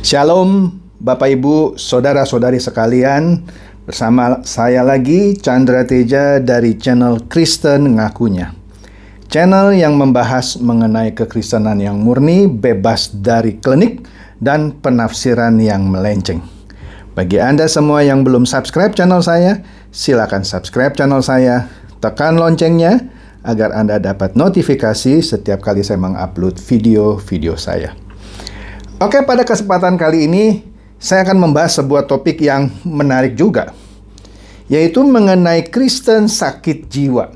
Shalom Bapak Ibu, Saudara-saudari sekalian. Bersama saya lagi, Chandra Teja dari channel Kristen Ngakunya. Channel yang membahas mengenai kekristenan yang murni, bebas dari klinik, dan penafsiran yang melenceng. Bagi Anda semua yang belum subscribe channel saya, silakan subscribe channel saya, tekan loncengnya, agar Anda dapat notifikasi setiap kali saya mengupload video-video saya. Oke, pada kesempatan kali ini saya akan membahas sebuah topik yang menarik juga, yaitu mengenai Kristen sakit jiwa.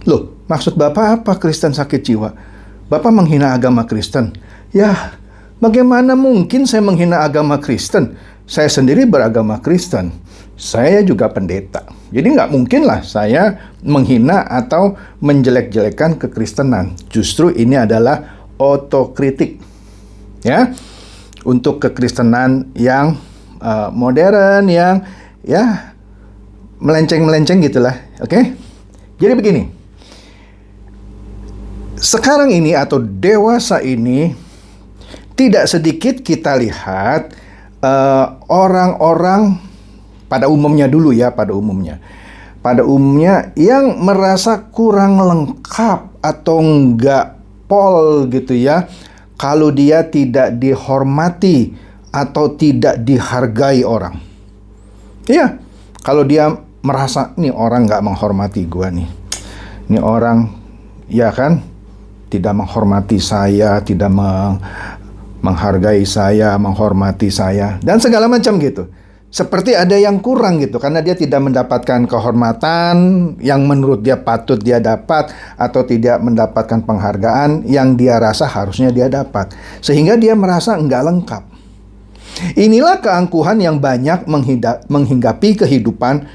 Loh, maksud Bapak apa Kristen sakit jiwa? Bapak menghina agama Kristen? Ya, bagaimana mungkin saya menghina agama Kristen? Saya sendiri beragama Kristen. Saya juga pendeta. Jadi nggak mungkin lah saya menghina atau menjelek-jelekan kekristenan. Justru ini adalah otokritik. Ya, untuk kekristenan yang modern, yang ya melenceng-melenceng gitulah, oke? Jadi begini, sekarang ini atau dewasa ini tidak sedikit kita lihat orang-orang pada umumnya dulu ya, pada umumnya yang merasa kurang lengkap atau enggak pol gitu ya, kalau dia tidak dihormati atau tidak dihargai orang. Iya, kalau dia merasa, nih orang nggak menghormati gua nih. Ini orang, ya kan, tidak menghormati saya, tidak menghargai saya, menghormati saya, dan segala macam gitu. Seperti ada yang kurang gitu, karena dia tidak mendapatkan kehormatan yang menurut dia patut dia dapat, atau tidak mendapatkan penghargaan yang dia rasa harusnya dia dapat. Sehingga dia merasa enggak lengkap. Inilah keangkuhan yang banyak menghinggapi kehidupan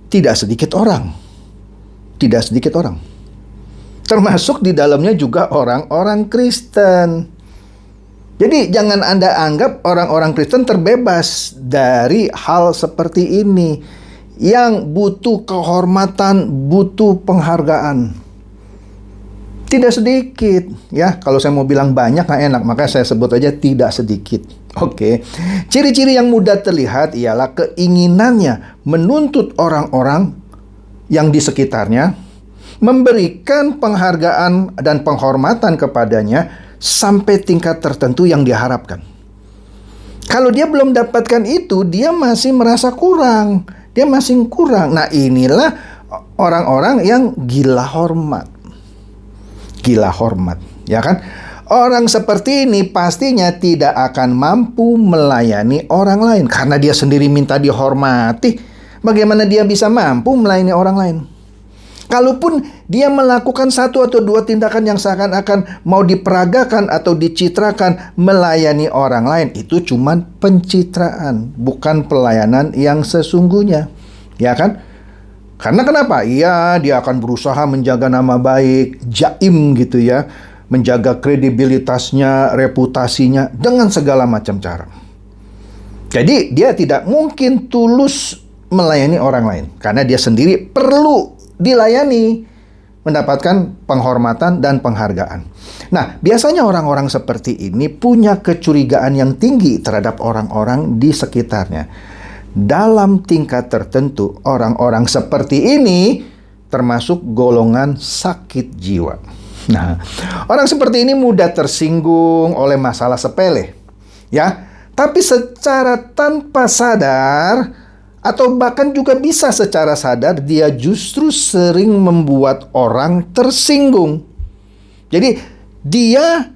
tidak sedikit orang. Tidak sedikit orang. Termasuk di dalamnya juga orang-orang Kristen. Jadi jangan Anda anggap orang-orang Kristen terbebas dari hal seperti ini, yang butuh kehormatan, butuh penghargaan. Tidak sedikit, ya. Kalau saya mau bilang banyak nggak enak, maka saya sebut aja tidak sedikit. Oke. Ciri-ciri yang mudah terlihat ialah keinginannya menuntut orang-orang yang di sekitarnya, memberikan penghargaan dan penghormatan kepadanya sampai tingkat tertentu yang diharapkan. Kalau dia belum dapatkan itu, dia masih merasa kurang. Dia masih kurang. Nah, inilah orang-orang yang gila hormat. Gila hormat, ya kan? Orang seperti ini pastinya tidak akan mampu melayani orang lain karena dia sendiri minta dihormati. Bagaimana dia bisa mampu melayani orang lain? Kalaupun dia melakukan satu atau dua tindakan yang seakan-akan mau diperagakan atau dicitrakan melayani orang lain, itu cuman pencitraan, bukan pelayanan yang sesungguhnya. Ya kan? Karena kenapa? Iya, dia akan berusaha menjaga nama baik, jaim gitu ya, menjaga kredibilitasnya, reputasinya dengan segala macam cara. Jadi dia tidak mungkin tulus melayani orang lain karena dia sendiri perlu dilayani, mendapatkan penghormatan dan penghargaan. Nah, biasanya orang-orang seperti ini punya kecurigaan yang tinggi terhadap orang-orang di sekitarnya. Dalam tingkat tertentu, orang-orang seperti ini termasuk golongan sakit jiwa. Nah, orang seperti ini mudah tersinggung oleh masalah sepele, ya. Tapi secara tanpa sadar, atau bahkan juga bisa secara sadar, dia justru sering membuat orang tersinggung. Jadi dia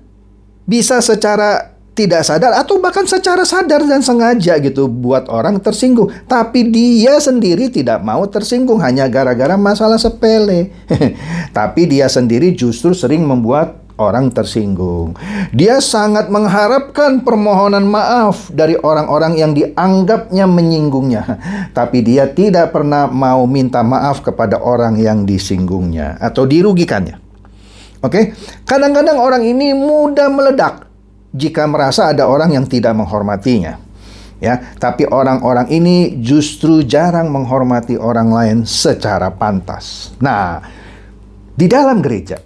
bisa secara tidak sadar atau bahkan secara sadar dan sengaja gitu buat orang tersinggung. Tapi dia sendiri tidak mau tersinggung hanya gara-gara masalah sepele. Tapi dia sendiri justru sering membuat orang tersinggung. Dia sangat mengharapkan permohonan maaf dari orang-orang yang dianggapnya menyinggungnya. Tapi dia tidak pernah mau minta maaf kepada orang yang disinggungnya atau dirugikannya. Oke? Kadang-kadang orang ini mudah meledak jika merasa ada orang yang tidak menghormatinya. Ya, tapi orang-orang ini justru jarang menghormati orang lain secara pantas. Nah, di dalam gereja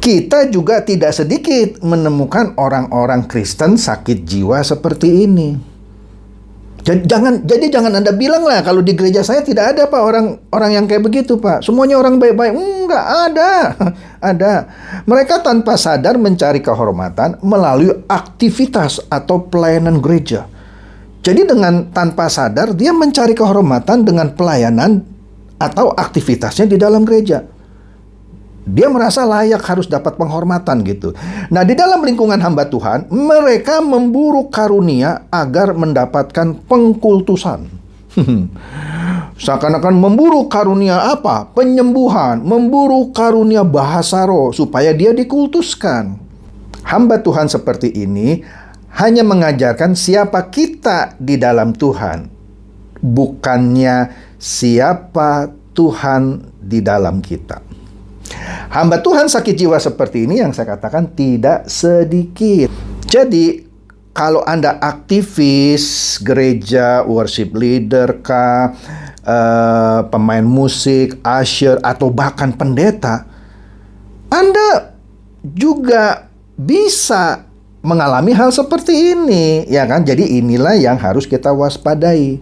kita juga tidak sedikit menemukan orang-orang Kristen sakit jiwa seperti ini. Jadi jangan Anda bilang lah kalau di gereja saya tidak ada Pak orang yang kayak begitu Pak. Semuanya orang baik-baik. Enggak ada. Ada. Mereka tanpa sadar mencari kehormatan melalui aktivitas atau pelayanan gereja. Jadi dengan tanpa sadar dia mencari kehormatan dengan pelayanan atau aktivitasnya di dalam gereja. Dia merasa layak harus dapat penghormatan gitu. Nah, di dalam lingkungan hamba Tuhan, mereka memburu karunia agar mendapatkan pengkultusan. Seakan-akan memburu karunia apa? Penyembuhan, memburu karunia bahasa roh supaya dia dikultuskan. Hamba Tuhan seperti ini hanya mengajarkan siapa kita di dalam Tuhan, bukannya siapa Tuhan di dalam kita. Hamba Tuhan sakit jiwa seperti ini yang saya katakan tidak sedikit. Jadi kalau Anda aktivis gereja, worship leader kah, pemain musik, usher, atau bahkan pendeta, Anda juga bisa mengalami hal seperti ini, ya kan? Jadi inilah yang harus kita waspadai.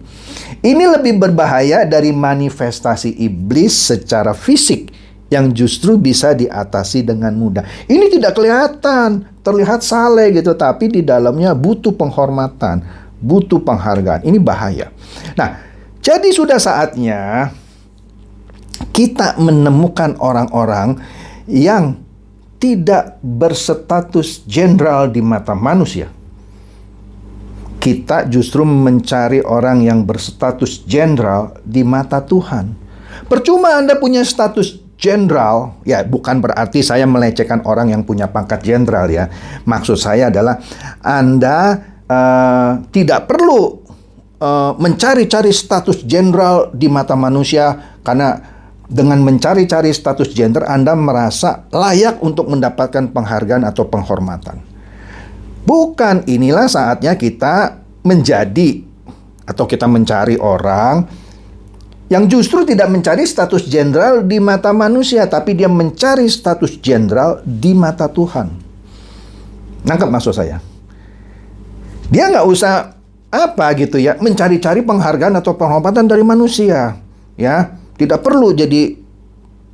Ini lebih berbahaya dari manifestasi iblis secara fisik yang justru bisa diatasi dengan mudah. Ini tidak kelihatan, terlihat saleh gitu, tapi di dalamnya butuh penghormatan, butuh penghargaan. Ini bahaya. Nah, jadi sudah saatnya kita menemukan orang-orang yang tidak berstatus jenderal di mata manusia. Kita justru mencari orang yang berstatus jenderal di mata Tuhan. Percuma Anda punya status jenderal, ya bukan berarti saya melecehkan orang yang punya pangkat jenderal ya. Maksud saya adalah Anda tidak perlu mencari-cari status jenderal di mata manusia, karena dengan mencari-cari status jenderal Anda merasa layak untuk mendapatkan penghargaan atau penghormatan. Bukan, inilah saatnya kita menjadi atau kita mencari orang yang justru tidak mencari status jenderal di mata manusia, tapi dia mencari status jenderal di mata Tuhan. Nangkep maksud saya? Dia nggak usah mencari-cari penghargaan atau penghormatan dari manusia, ya. Tidak perlu jadi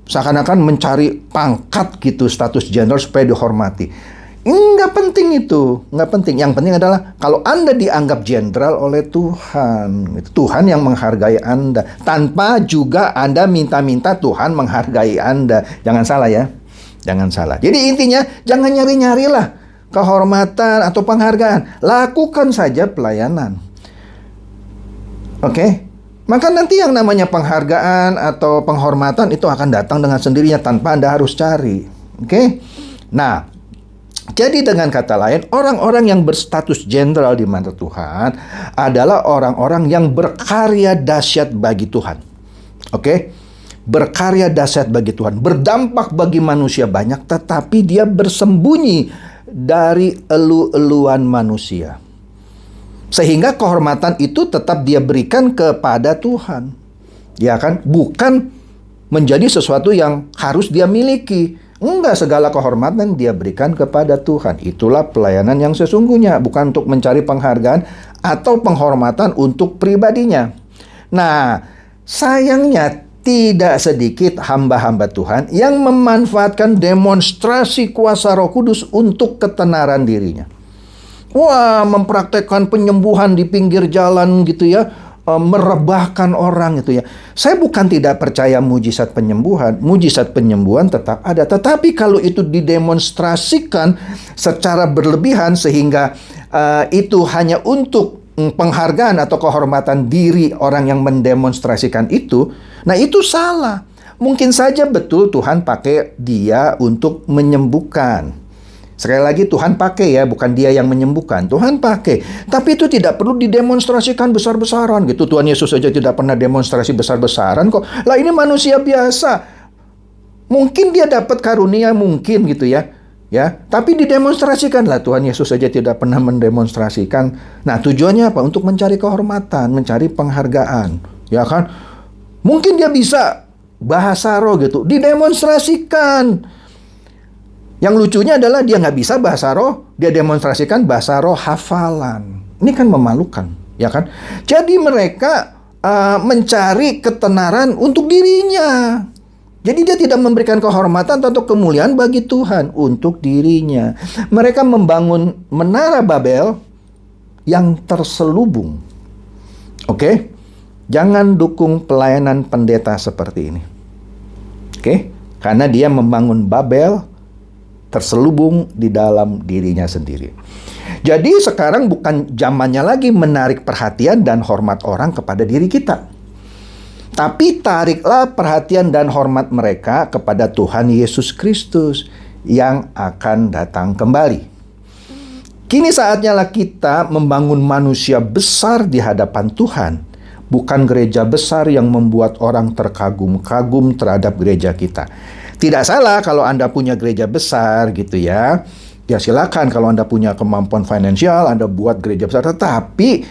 seakan-akan mencari pangkat gitu, status jenderal supaya dihormati. Nggak penting itu, nggak penting. Yang penting adalah kalau Anda dianggap jenderal oleh Tuhan, Tuhan yang menghargai Anda, tanpa juga Anda minta-minta Tuhan menghargai Anda. Jangan salah ya, jangan salah. Jadi intinya jangan nyari-nyarilah kehormatan atau penghargaan. Lakukan saja pelayanan. Oke? Maka nanti yang namanya penghargaan atau penghormatan itu akan datang dengan sendirinya tanpa Anda harus cari. Oke? Nah, jadi dengan kata lain, orang-orang yang berstatus jenderal di mata Tuhan adalah orang-orang yang berkarya dahsyat bagi Tuhan. Oke? Berkarya dahsyat bagi Tuhan, berdampak bagi manusia banyak, tetapi dia bersembunyi dari elu-eluan manusia. Sehingga kehormatan itu tetap dia berikan kepada Tuhan. Ya kan? Bukan menjadi sesuatu yang harus dia miliki. Enggak, segala kehormatan dia berikan kepada Tuhan. Itulah pelayanan yang sesungguhnya, bukan untuk mencari penghargaan atau penghormatan untuk pribadinya. Nah, sayangnya tidak sedikit hamba-hamba Tuhan yang memanfaatkan demonstrasi kuasa Roh Kudus untuk ketenaran dirinya. Wah, mempraktekkan penyembuhan di pinggir jalan gitu ya, merebahkan orang gitu ya. Saya bukan tidak percaya mujizat penyembuhan tetap ada. Tetapi kalau itu didemonstrasikan secara berlebihan sehingga itu hanya untuk penghargaan atau kehormatan diri orang yang mendemonstrasikan itu, nah itu salah. Mungkin saja betul Tuhan pakai dia untuk menyembuhkan. Sekali lagi Tuhan pakai ya, bukan dia yang menyembuhkan. Tuhan pakai. Tapi itu tidak perlu didemonstrasikan besar-besaran gitu. Tuhan Yesus saja tidak pernah demonstrasi besar-besaran kok. Lah ini manusia biasa. Mungkin dia dapat karunia, mungkin gitu ya. Ya, tapi didemonstrasikan lah. Tuhan Yesus saja tidak pernah mendemonstrasikan. Nah, tujuannya apa? Untuk mencari kehormatan, mencari penghargaan. Ya kan? Mungkin dia bisa bahasa roh gitu. Didemonstrasikan. Yang lucunya adalah dia nggak bisa bahasa roh, dia demonstrasikan bahasa roh hafalan. Ini kan memalukan, ya kan? Jadi mereka mencari ketenaran untuk dirinya. Jadi dia tidak memberikan kehormatan atau kemuliaan bagi Tuhan untuk dirinya. Mereka membangun menara Babel yang terselubung. Oke? Jangan dukung pelayanan pendeta seperti ini. Oke? Karena dia membangun Babel terselubung di dalam dirinya sendiri. Jadi sekarang bukan zamannya lagi menarik perhatian dan hormat orang kepada diri kita. Tapi tariklah perhatian dan hormat mereka kepada Tuhan Yesus Kristus yang akan datang kembali. Kini saatnya lah kita membangun manusia besar di hadapan Tuhan. Bukan gereja besar yang membuat orang terkagum-kagum terhadap gereja kita. Tidak salah kalau Anda punya gereja besar gitu ya. Ya silakan kalau Anda punya kemampuan finansial, Anda buat gereja besar. Tetapi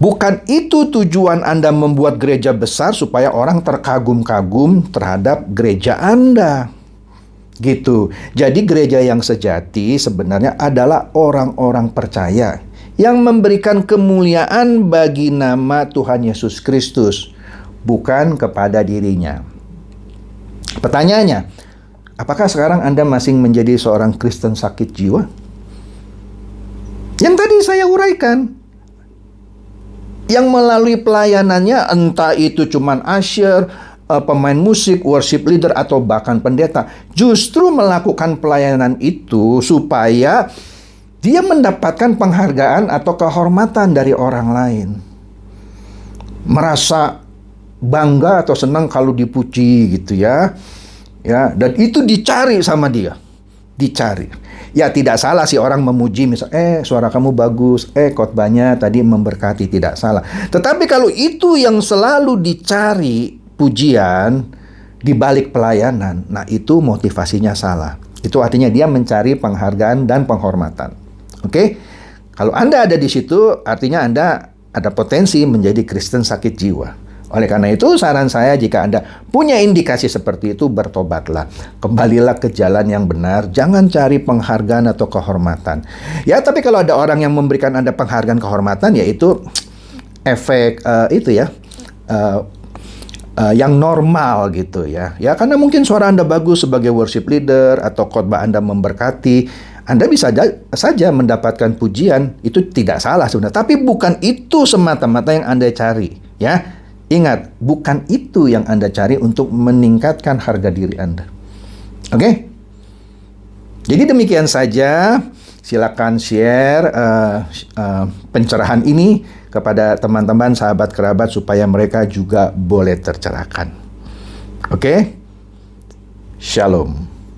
bukan itu tujuan Anda membuat gereja besar supaya orang terkagum-kagum terhadap gereja Anda. Gitu. Jadi gereja yang sejati sebenarnya adalah orang-orang percaya yang memberikan kemuliaan bagi nama Tuhan Yesus Kristus, bukan kepada dirinya. Pertanyaannya, apakah sekarang Anda masih menjadi seorang Kristen sakit jiwa? Yang tadi saya uraikan. Yang melalui pelayanannya, entah itu cuman usher, pemain musik, worship leader, atau bahkan pendeta, justru melakukan pelayanan itu supaya dia mendapatkan penghargaan atau kehormatan dari orang lain. Merasa bangga atau senang kalau dipuji gitu ya. Ya, dan itu dicari sama dia. Dicari. Ya tidak salah sih orang memuji misalnya, suara kamu bagus, khotbahnya tadi memberkati, tidak salah. Tetapi kalau itu yang selalu dicari pujian di balik pelayanan, nah itu motivasinya salah. Itu artinya dia mencari penghargaan dan penghormatan. Oke? Kalau Anda ada di situ, artinya Anda ada potensi menjadi Kristen sakit jiwa. Oleh karena itu, saran saya jika Anda punya indikasi seperti itu, bertobatlah. Kembalilah ke jalan yang benar. Jangan cari penghargaan atau kehormatan. Ya, tapi kalau ada orang yang memberikan Anda penghargaan kehormatan, yaitu efek yang normal gitu ya. Ya, karena mungkin suara Anda bagus sebagai worship leader atau khotbah Anda memberkati, Anda bisa saja mendapatkan pujian. Itu tidak salah sebenarnya. Tapi bukan itu semata-mata yang Anda cari, ya. Ingat, bukan itu yang Anda cari untuk meningkatkan harga diri Anda. Oke? Jadi demikian saja. Silakan share pencerahan ini kepada teman-teman, sahabat, kerabat, supaya mereka juga boleh tercerahkan. Oke? Shalom.